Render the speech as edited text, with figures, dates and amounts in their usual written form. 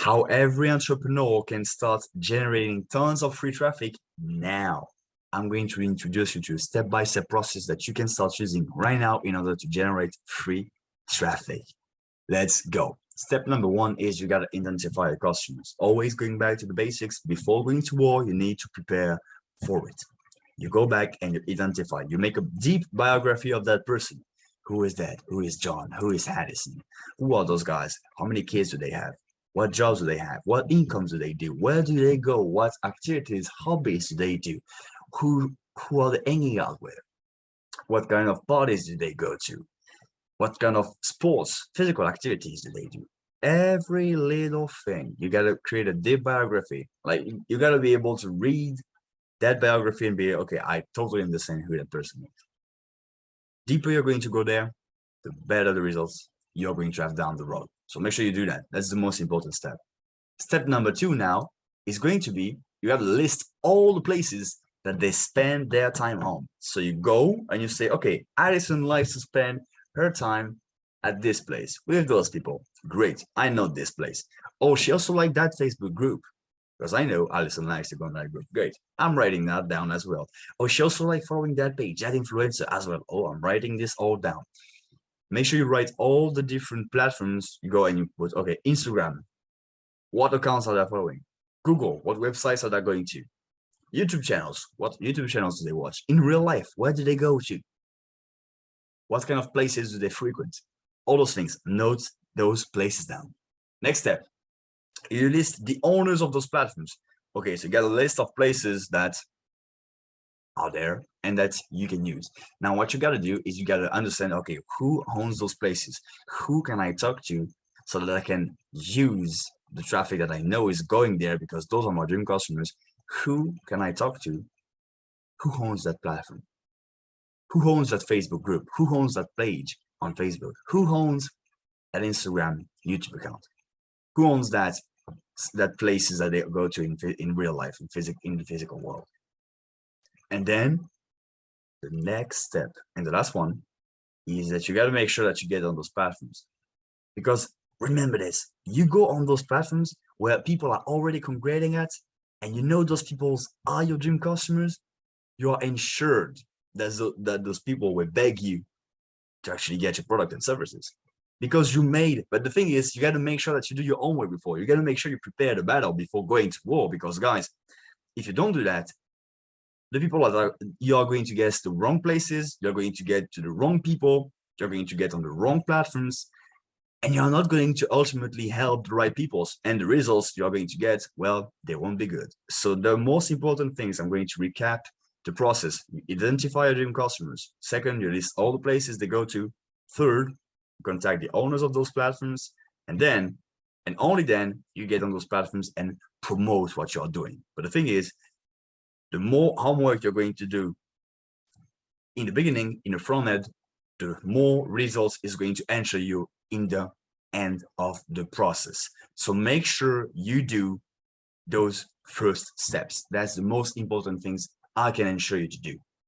how every entrepreneur can start generating tons of free traffic now. I'm going to introduce you to a step-by-step process that you can start using right now in order to generate free traffic. Let's go. Step number one is you got to identify your customers. Always going back to the basics. Before going to war, you need to prepare for it. You go back and you identify. You make a deep biography of that person. Who is that? Who is John? Who is Addison? Who are those guys? How many kids do they have? What jobs do they have? What incomes do they do? Where do they go? What activities, hobbies do they do? Who are they hanging out with? What kind of parties do they go to? What kind of sports, physical activities do they do? Every little thing. You got to create a deep biography. Like you got to be able to read that biography and be, okay, I totally understand who that person is. Deeper you're going to go there, the better the results you're going to have down the road. So make sure you do that. That's the most important step. Step number two now is going to be, you have to list all the places that they spend their time on. So you go and you say, okay, Addison likes to spend her time at this place with those people. Great, I know this place. Oh, she also liked that Facebook group because I know Addison likes to go in that group. Great, I'm writing that down as well. Oh, she also likes following that page, that influencer as well. Oh, I'm writing this all down. Make sure you write all the different platforms. You go and you put, okay, Instagram, what accounts are they following? Google, what websites are they going to? YouTube channels, what YouTube channels do they watch? In real life, where do they go to? What kind of places do they frequent? All those things, note those places down. Next step, you list the owners of those platforms. Okay, so you got a list of places that are there and that you can use. Now, what you got to do is you got to understand, okay, who owns those places? Who can I talk to so that I can use the traffic that I know is going there because those are my dream customers? Who can I talk to? Who owns that platform? Who owns that Facebook group? Who owns that page on Facebook? Who owns that Instagram, YouTube account? Who owns that places that they go to in real life, in the physical world? And then the next step, and the last one, is that you got to make sure that you get on those platforms. Because remember this, you go on those platforms where people are already congregating at, and you know those people are your dream customers, you are ensured that those people will beg you to actually get your product and services. Because you made, but the thing is, you got to make sure that you do your own work before. You got to make sure you prepare the battle before going to war. Because guys, if you don't do that, the people that you are going to get to the wrong places, you're going to get to the wrong people, you're going to get on the wrong platforms, and you're not going to ultimately help the right people. And the results you're going to get, well, they won't be good. So the most important things, I'm going to recap the process. You identify your dream customers. Second, you list all the places they go to. Third, contact the owners of those platforms. And then, and only then, you get on those platforms and promote what you're doing. But the thing is, the more homework you're going to do in the beginning, in the front end, the more results is going to ensure you in the end of the process. So make sure you do those first steps. That's the most important things I can ensure you to do.